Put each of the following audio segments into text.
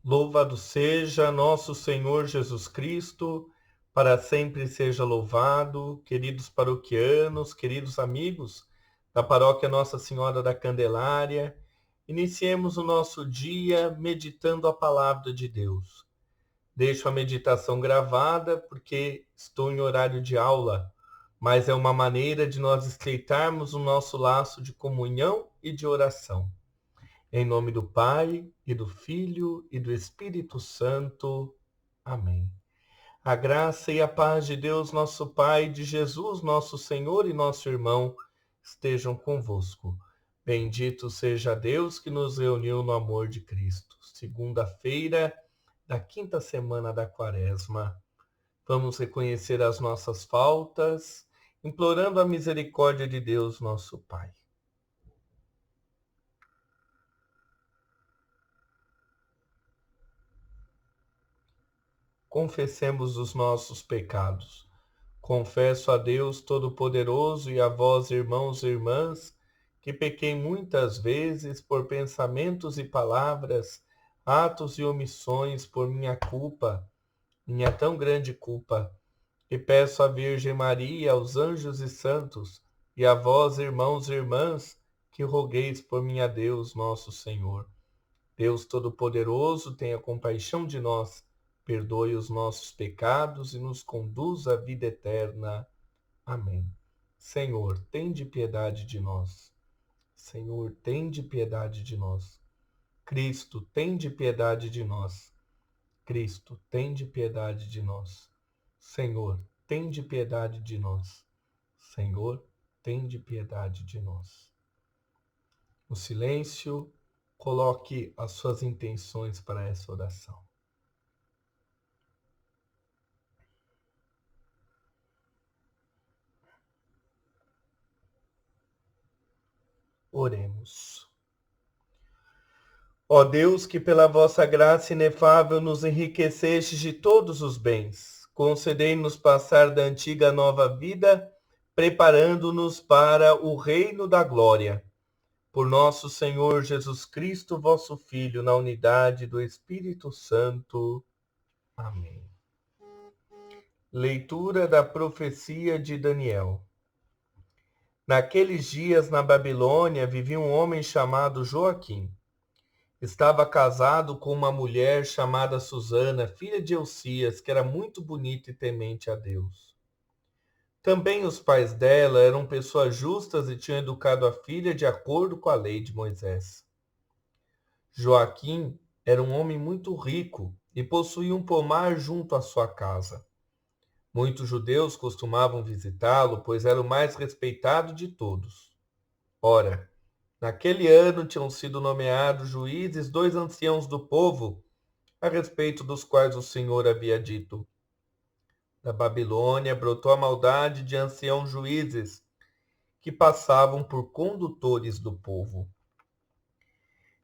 Louvado seja nosso Senhor Jesus Cristo, para sempre seja louvado. Queridos paroquianos, queridos amigos da paróquia Nossa Senhora da Candelária, iniciemos o nosso dia meditando a palavra de Deus. Deixo a meditação gravada porque estou em horário de aula, mas é uma maneira de nós estreitarmos o nosso laço de comunhão e de oração. Em nome do Pai, e do Filho, e do Espírito Santo. Amém. A graça e a paz de Deus, nosso Pai, de Jesus, nosso Senhor e nosso irmão, estejam convosco. Bendito seja Deus que nos reuniu no amor de Cristo. Segunda-feira da quinta semana da Quaresma. Vamos reconhecer as nossas faltas, implorando a misericórdia de Deus, nosso Pai. Confessemos os nossos pecados. Confesso a Deus Todo-Poderoso e a vós, irmãos e irmãs, que pequei muitas vezes por pensamentos e palavras, atos e omissões por minha culpa, minha tão grande culpa. E peço à Virgem Maria, aos anjos e santos, e a vós, irmãos e irmãs, que rogueis por mim a Deus, nosso Senhor. Deus Todo-Poderoso, tenha compaixão de nós, perdoe os nossos pecados e nos conduz à vida eterna. Amém. Senhor, tende piedade de nós. Senhor, tende piedade de nós. Cristo, tende piedade de nós. Cristo, tende piedade de nós. Senhor, tende piedade de nós. Senhor, tende piedade de nós. No silêncio, coloque as suas intenções para essa oração. Oremos. Ó Deus, que pela vossa graça inefável nos enriquecestes de todos os bens, concedei-nos passar da antiga à nova vida, preparando-nos para o reino da glória. Por nosso Senhor Jesus Cristo, vosso Filho, na unidade do Espírito Santo. Amém. Leitura da profecia de Daniel. Naqueles dias, na Babilônia, vivia um homem chamado Joaquim. Estava casado com uma mulher chamada Susana, filha de Elcias, que era muito bonita e temente a Deus. Também os pais dela eram pessoas justas e tinham educado a filha de acordo com a lei de Moisés. Joaquim era um homem muito rico e possuía um pomar junto à sua casa. Muitos judeus costumavam visitá-lo, pois era o mais respeitado de todos. Ora, naquele ano tinham sido nomeados juízes 2 anciãos do povo, a respeito dos quais o Senhor havia dito: da Babilônia brotou a maldade de anciãos juízes, que passavam por condutores do povo.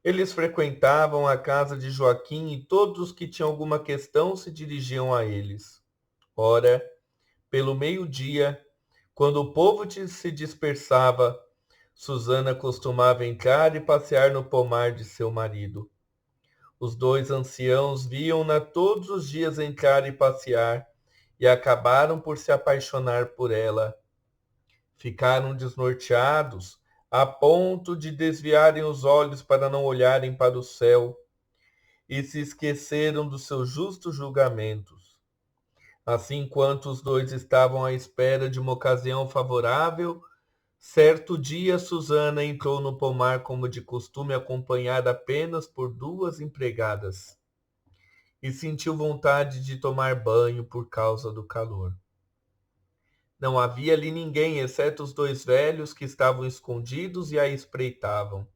Eles frequentavam a casa de Joaquim e todos os que tinham alguma questão se dirigiam a eles. Ora, pelo meio-dia, quando o povo se dispersava, Susana costumava entrar e passear no pomar de seu marido. Os 2 anciãos viam-na todos os dias entrar e passear, e acabaram por se apaixonar por ela. Ficaram desnorteados, a ponto de desviarem os olhos para não olharem para o céu, e se esqueceram dos seus justos julgamentos. Assim, enquanto os 2 estavam à espera de uma ocasião favorável, certo dia Susana entrou no pomar como de costume, acompanhada apenas por 2 empregadas, e sentiu vontade de tomar banho por causa do calor. Não havia ali ninguém, exceto os 2 velhos que estavam escondidos e a espreitavam.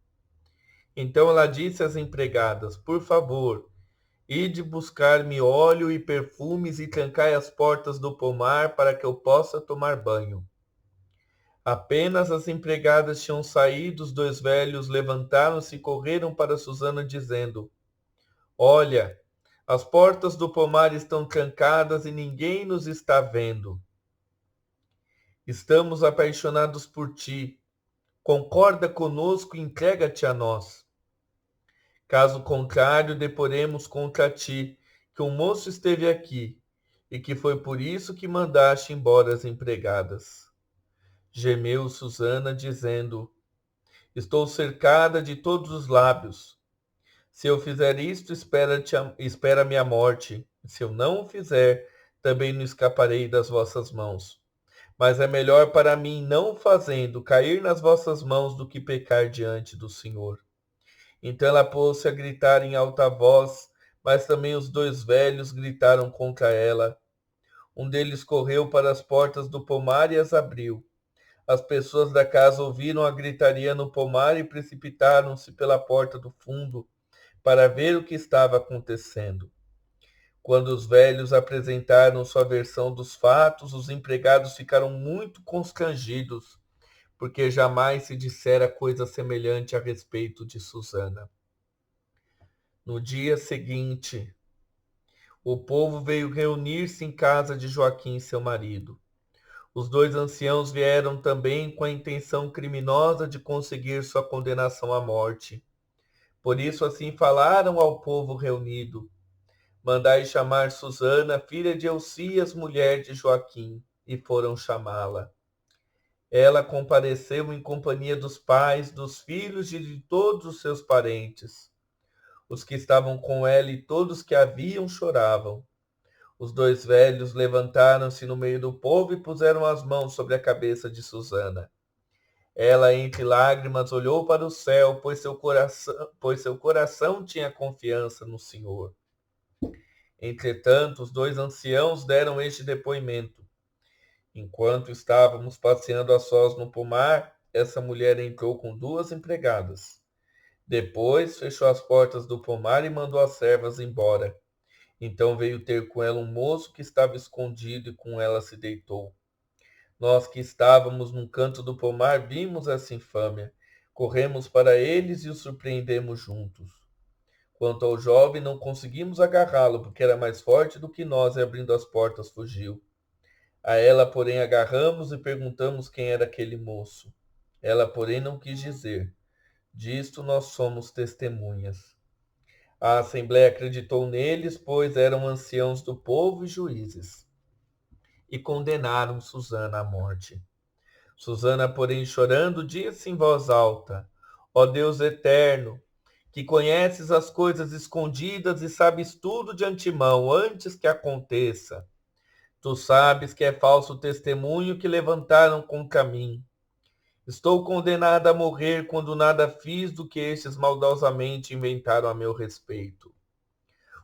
Então ela disse às empregadas: por favor, ide buscar-me óleo e perfumes e trancai as portas do pomar para que eu possa tomar banho. Apenas as empregadas tinham saído, os 2 velhos levantaram-se e correram para Susana, dizendo: olha, as portas do pomar estão trancadas e ninguém nos está vendo. Estamos apaixonados por ti. Concorda conosco e entrega-te a nós. Caso contrário, deporemos contra ti que um moço esteve aqui, e que foi por isso que mandaste embora as empregadas. Gemeu Susana, dizendo: Estou cercada de todos os lábios. Se eu fizer isto, espera-me a morte. Se eu não o fizer, também não escaparei das vossas mãos. Mas é melhor para mim, não o fazendo, cair nas vossas mãos do que pecar diante do Senhor. Então ela pôs-se a gritar em alta voz, mas também os dois velhos gritaram contra ela. Um deles correu para as portas do pomar e as abriu. As pessoas da casa ouviram a gritaria no pomar e precipitaram-se pela porta do fundo para ver o que estava acontecendo. Quando os velhos apresentaram sua versão dos fatos, os empregados ficaram muito constrangidos, porque jamais se dissera coisa semelhante a respeito de Susana. No dia seguinte, o povo veio reunir-se em casa de Joaquim, seu marido. Os dois anciãos vieram também com a intenção criminosa de conseguir sua condenação à morte. Por isso assim falaram ao povo reunido: Mandai chamar Susana, filha de Elcias, mulher de Joaquim, e foram chamá-la. Ela compareceu em companhia dos pais, dos filhos e de todos os seus parentes. Os que estavam com ela e todos que a viam choravam. Os dois velhos levantaram-se no meio do povo e puseram as mãos sobre a cabeça de Susana. Ela, entre lágrimas, olhou para o céu, pois seu coração tinha confiança no Senhor. Entretanto, os dois anciãos deram este depoimento: Enquanto estávamos passeando a sós no pomar, essa mulher entrou com duas empregadas. Depois fechou as portas do pomar e mandou as servas embora. Então veio ter com ela um moço que estava escondido e com ela se deitou. Nós que estávamos num canto do pomar vimos essa infâmia. Corremos para eles e os surpreendemos juntos. Quanto ao jovem, não conseguimos agarrá-lo, porque era mais forte do que nós e abrindo as portas fugiu. A ela, porém, agarramos e perguntamos quem era aquele moço. Ela, porém, não quis dizer. Disto nós somos testemunhas. A assembleia acreditou neles, pois eram anciãos do povo e juízes, e condenaram Susana à morte. Susana, porém, chorando, disse em voz alta: Ó Deus eterno, que conheces as coisas escondidas e sabes tudo de antemão, antes que aconteça. Tu sabes que é falso o testemunho que levantaram contra mim. Estou condenada a morrer quando nada fiz do que estes maldosamente inventaram a meu respeito.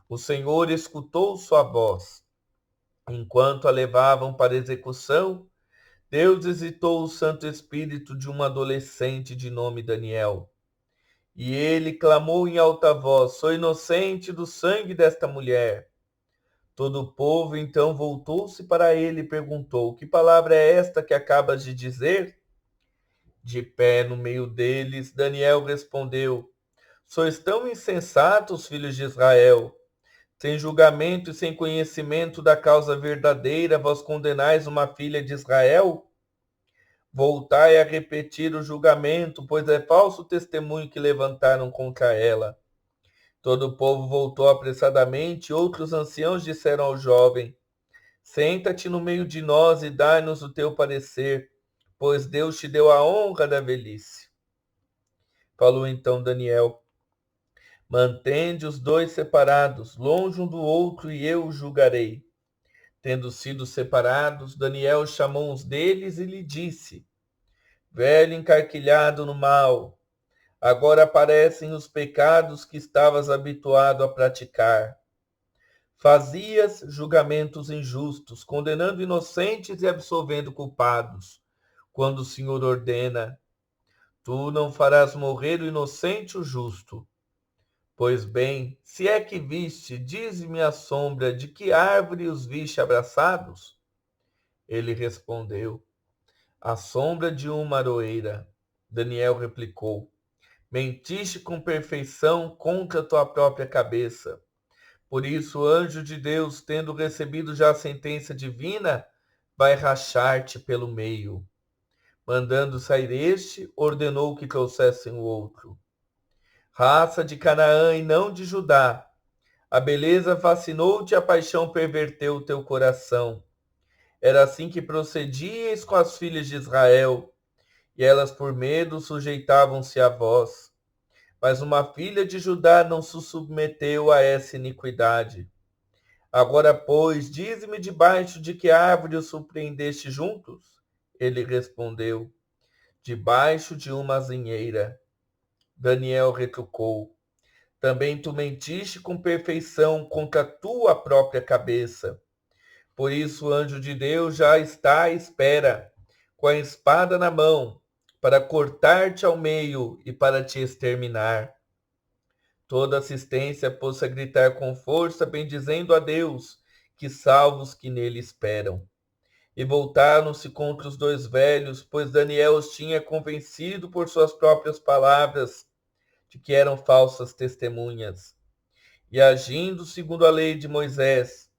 O Senhor escutou sua voz. Enquanto a levavam para execução, Deus visitou o Santo Espírito de um adolescente de nome Daniel. E ele clamou em alta voz: Sou inocente do sangue desta mulher. Todo o povo então voltou-se para ele e perguntou: Que palavra é esta que acabas de dizer? De pé no meio deles, Daniel respondeu: Sois tão insensatos, filhos de Israel. Sem julgamento e sem conhecimento da causa verdadeira, vós condenais uma filha de Israel? Voltai a repetir o julgamento, pois é falso o testemunho que levantaram contra ela. Todo o povo voltou apressadamente, e outros anciãos disseram ao jovem: Senta-te no meio de nós e dai-nos o teu parecer, pois Deus te deu a honra da velhice. Falou então Daniel: Mantende os dois separados, longe um do outro, e eu os julgarei. Tendo sido separados, Daniel chamou uns deles e lhe disse: Velho encarquilhado no mal, agora aparecem os pecados que estavas habituado a praticar. Fazias julgamentos injustos, condenando inocentes e absolvendo culpados, quando o Senhor ordena: Tu não farás morrer o inocente e o justo. Pois bem, se é que viste, dize-me a sombra de que árvore os viste abraçados? Ele respondeu: A sombra de uma aroeira. Daniel replicou: Mentiste com perfeição contra tua própria cabeça. Por isso, o anjo de Deus, tendo recebido já a sentença divina, vai rachar-te pelo meio. Mandando sair este, ordenou que trouxessem o outro. raça de Canaã e não de Judá. A beleza fascinou-te, a paixão perverteu o teu coração. Era assim que procedíeis com as filhas de Israel, e elas por medo sujeitavam-se a vós. Mas uma filha de Judá não se submeteu a essa iniquidade. Agora, pois, dize-me debaixo de que árvore os surpreendeste juntos? Ele respondeu, debaixo de uma azinheira. Daniel retrucou, também tu mentiste com perfeição contra a tua própria cabeça. Por isso o anjo de Deus já está à espera, com a espada na mão, para cortar-te ao meio e para te exterminar. Toda assistência possa gritar com força, bendizendo a Deus, que salva os que nele esperam. E voltaram-se contra os dois velhos, pois Daniel os tinha convencido por suas próprias palavras de que eram falsas testemunhas. E agindo segundo a lei de Moisés,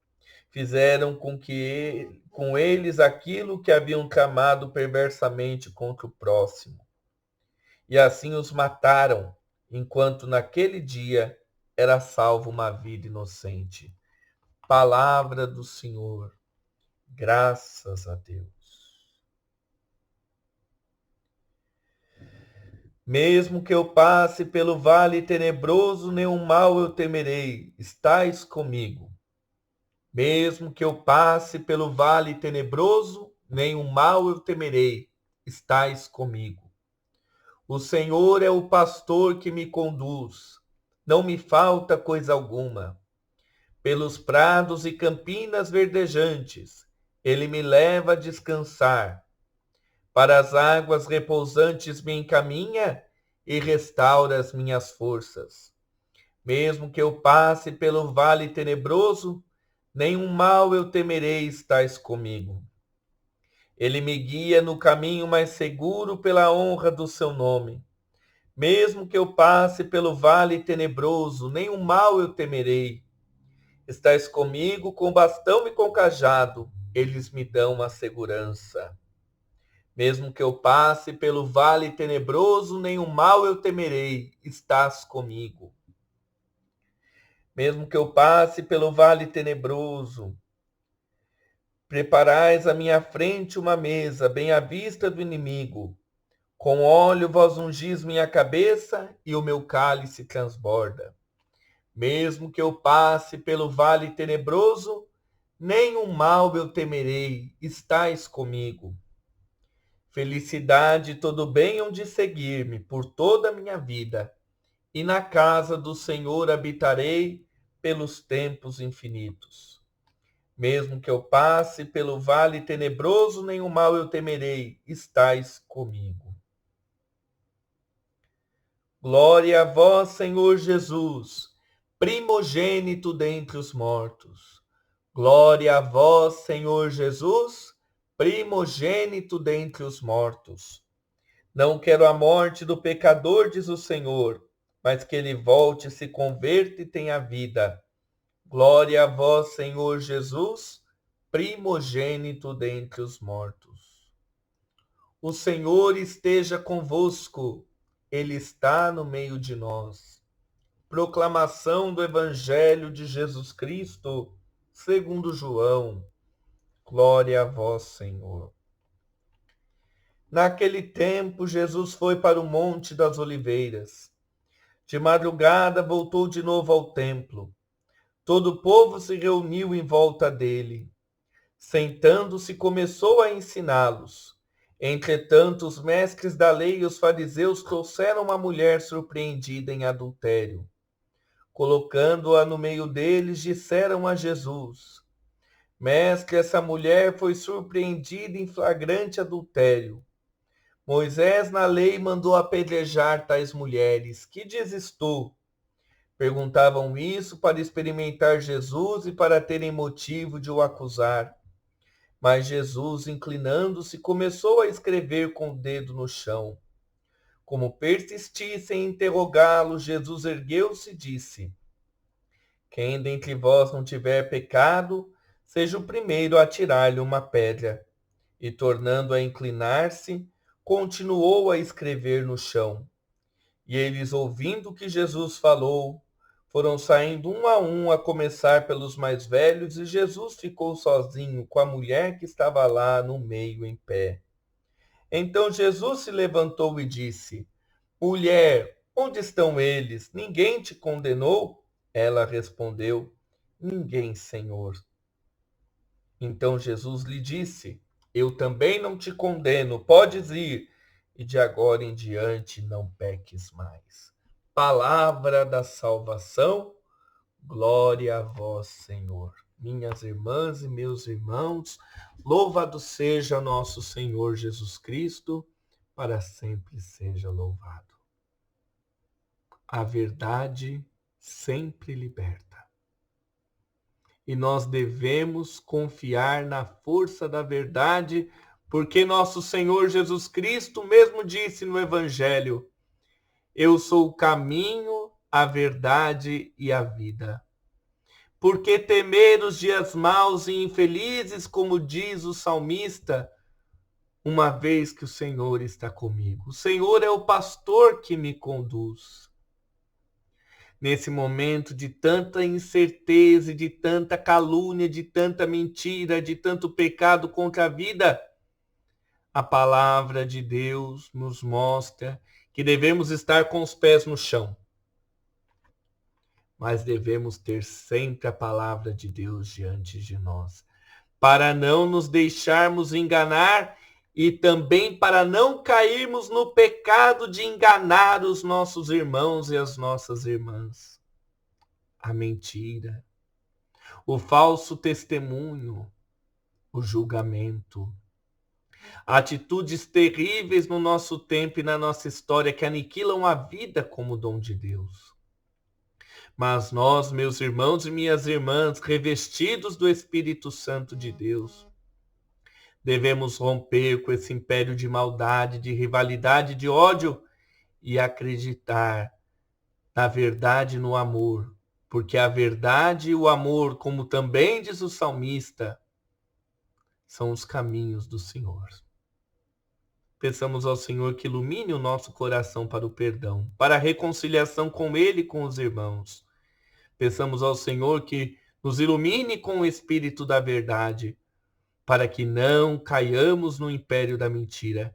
fizeram com eles aquilo que haviam tramado perversamente contra o próximo. E assim os mataram, enquanto naquele dia era salva uma vida inocente. Palavra do Senhor. Graças a Deus. Mesmo que eu passe pelo vale tenebroso, nenhum mal eu temerei, estais comigo. Mesmo que eu passe pelo vale tenebroso, nenhum mal eu temerei, estais comigo. O Senhor é o pastor que me conduz, não me falta coisa alguma. Pelos prados e campinas verdejantes, ele me leva a descansar. Para as águas repousantes me encaminha e restaura as minhas forças. Mesmo que eu passe pelo vale tenebroso, nenhum mal eu temerei, estais comigo. Ele me guia no caminho mais seguro pela honra do seu nome. Mesmo que eu passe pelo vale tenebroso, nenhum mal eu temerei. Estais comigo com bastão e com cajado, eles me dão a segurança. Mesmo que eu passe pelo vale tenebroso, nenhum mal eu temerei, estás comigo. Mesmo que eu passe pelo vale tenebroso, preparais à minha frente uma mesa, bem à vista do inimigo. Com óleo vós ungis minha cabeça e o meu cálice transborda. Mesmo que eu passe pelo vale tenebroso, nenhum mal eu temerei, estais comigo. Felicidade e todo bem hão de seguir-me por toda a minha vida, e na casa do Senhor habitarei pelos tempos infinitos. Mesmo que eu passe pelo vale tenebroso, nenhum mal eu temerei, estais comigo. Glória a vós, Senhor Jesus, primogênito dentre os mortos. Glória a vós, Senhor Jesus, primogênito dentre os mortos. Não quero a morte do pecador, diz o Senhor, mas que ele volte, se converta e tenha vida. Glória a vós, Senhor Jesus, primogênito dentre os mortos. O Senhor esteja convosco, Ele está no meio de nós. Proclamação do Evangelho de Jesus Cristo, segundo João. Glória a vós, Senhor. Naquele tempo, Jesus foi para o Monte das Oliveiras. De madrugada, voltou de novo ao templo. Todo o povo se reuniu em volta dele. Sentando-se, começou a ensiná-los. Entretanto, os mestres da lei e os fariseus trouxeram uma mulher surpreendida em adultério. Colocando-a no meio deles, disseram a Jesus: Mestre, essa mulher foi surpreendida em flagrante adultério. Moisés na lei mandou apedrejar tais mulheres. Que dizes tu? Perguntavam isso para experimentar Jesus e para terem motivo de o acusar. Mas Jesus, inclinando-se, começou a escrever com o dedo no chão. Como persistissem em interrogá-lo, Jesus ergueu-se e disse: Quem dentre vós não tiver pecado, seja o primeiro a atirar-lhe uma pedra. E tornando a inclinar-se, continuou a escrever no chão. E eles, ouvindo o que Jesus falou, foram saindo um a começar pelos mais velhos, e Jesus ficou sozinho com a mulher que estava lá no meio em pé. Então Jesus se levantou e disse: Mulher, onde estão eles? Ninguém te condenou? Ela respondeu: Ninguém, Senhor. Então Jesus lhe disse: Eu também não te condeno, podes ir, e de agora em diante não peques mais. Palavra da salvação, glória a vós, Senhor. Minhas irmãs e meus irmãos, louvado seja nosso Senhor Jesus Cristo, para sempre seja louvado. A verdade sempre liberta. E nós devemos confiar na força da verdade, porque nosso Senhor Jesus Cristo mesmo disse no Evangelho: Eu sou o caminho, a verdade e a vida. Por que temer os dias maus e infelizes, como diz o salmista, uma vez que o Senhor está comigo? O Senhor é o pastor que me conduz. Nesse momento de tanta incerteza, de tanta calúnia, de tanta mentira, de tanto pecado contra a vida, a palavra de Deus nos mostra que devemos estar com os pés no chão. Mas devemos ter sempre a palavra de Deus diante de nós, para não nos deixarmos enganar e também para não cairmos no pecado de enganar os nossos irmãos e as nossas irmãs. A mentira, o falso testemunho, o julgamento, atitudes terríveis no nosso tempo e na nossa história que aniquilam a vida como dom de Deus. Mas nós, meus irmãos e minhas irmãs, revestidos do Espírito Santo de Deus, devemos romper com esse império de maldade, de rivalidade, de ódio e acreditar na verdade e no amor. Porque a verdade e o amor, como também diz o salmista, são os caminhos do Senhor. Peçamos ao Senhor que ilumine o nosso coração para o perdão, para a reconciliação com Ele e com os irmãos. Peçamos ao Senhor que nos ilumine com o Espírito da verdade, para que não caiamos no império da mentira.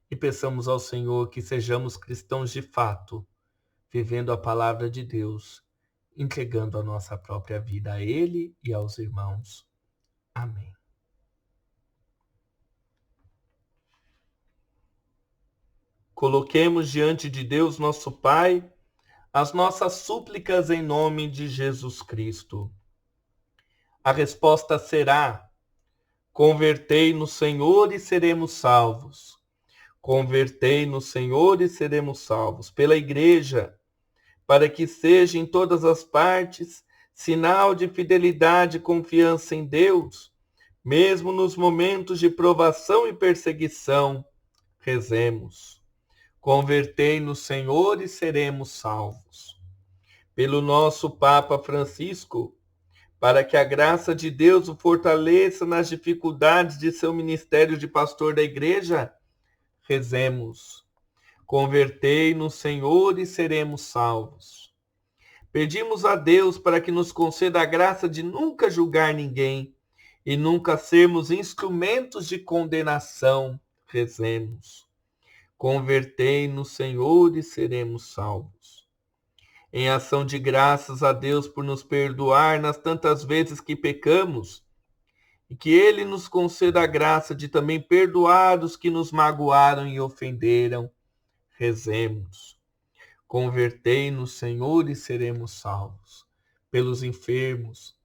E peçamos ao Senhor que sejamos cristãos de fato, vivendo a palavra de Deus, entregando a nossa própria vida a Ele e aos irmãos. Amém. Coloquemos diante de Deus, nosso Pai, as nossas súplicas em nome de Jesus Cristo. A resposta será: convertei no Senhor e seremos salvos. Convertei no Senhor e seremos salvos. Pela Igreja, para que seja em todas as partes sinal de fidelidade e confiança em Deus, mesmo nos momentos de provação e perseguição, rezemos. Convertei no Senhor e seremos salvos. Pelo nosso Papa Francisco, para que a graça de Deus o fortaleça nas dificuldades de seu ministério de pastor da Igreja, rezemos. Convertei no Senhor e seremos salvos. Pedimos a Deus para que nos conceda a graça de nunca julgar ninguém e nunca sermos instrumentos de condenação. Rezemos. Convertei no Senhor e seremos salvos. Em ação de graças a Deus por nos perdoar nas tantas vezes que pecamos, e que Ele nos conceda a graça de também perdoar os que nos magoaram e ofenderam, rezemos. Convertei no Senhor e seremos salvos. Pelos enfermos,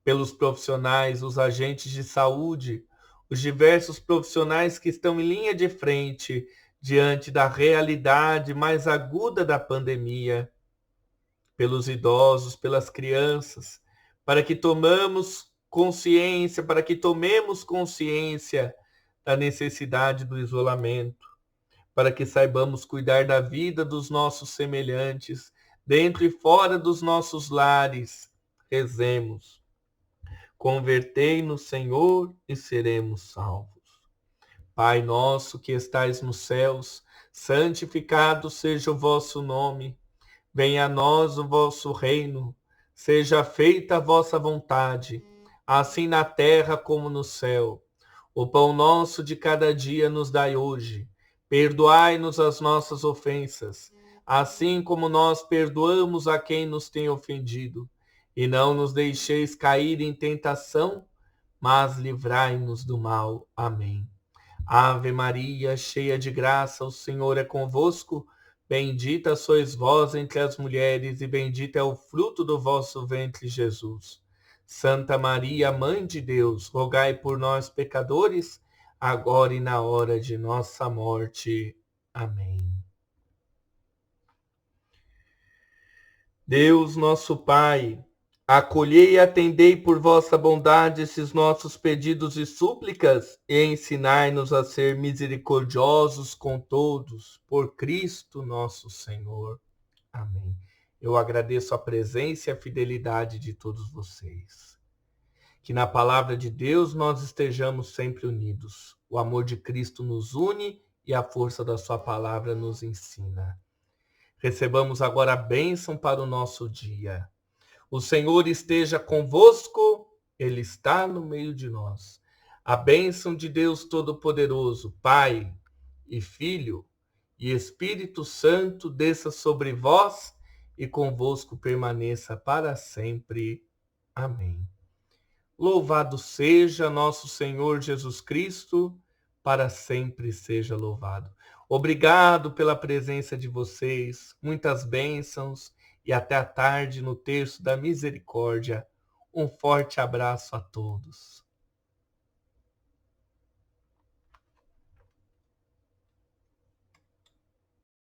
pelos profissionais, os agentes de saúde, os diversos profissionais que estão em linha de frente diante da realidade mais aguda da pandemia, pelos idosos, pelas crianças, para que tomemos consciência da necessidade do isolamento, para que saibamos cuidar da vida dos nossos semelhantes, dentro e fora dos nossos lares. Rezemos. Convertei no Senhor e seremos salvos. Pai nosso que estais nos céus, santificado seja o vosso nome. Venha a nós o vosso reino. Seja feita a vossa vontade, assim na terra como no céu. O pão nosso de cada dia nos dai hoje. Perdoai-nos as nossas ofensas, assim como nós perdoamos a quem nos tem ofendido. E não nos deixeis cair em tentação, mas livrai-nos do mal. Amém. Ave Maria, cheia de graça, o Senhor é convosco. Bendita sois vós entre as mulheres, e bendito é o fruto do vosso ventre, Jesus. Santa Maria, Mãe de Deus, rogai por nós, pecadores, agora e na hora de nossa morte. Amém. Deus, nosso Pai, acolhei e atendei por vossa bondade esses nossos pedidos e súplicas, e ensinai-nos a ser misericordiosos com todos, por Cristo nosso Senhor. Amém. Eu agradeço a presença e a fidelidade de todos vocês. Que na palavra de Deus nós estejamos sempre unidos. O amor de Cristo nos une e a força da sua palavra nos ensina. Recebamos agora a bênção para o nosso dia. O Senhor esteja convosco, Ele está no meio de nós. A bênção de Deus Todo-Poderoso, Pai e Filho e Espírito Santo desça sobre vós e convosco permaneça para sempre. Amém. Louvado seja nosso Senhor Jesus Cristo, para sempre seja louvado. Obrigado pela presença de vocês, muitas bênçãos e até a tarde no terço da misericórdia. Um forte abraço a todos.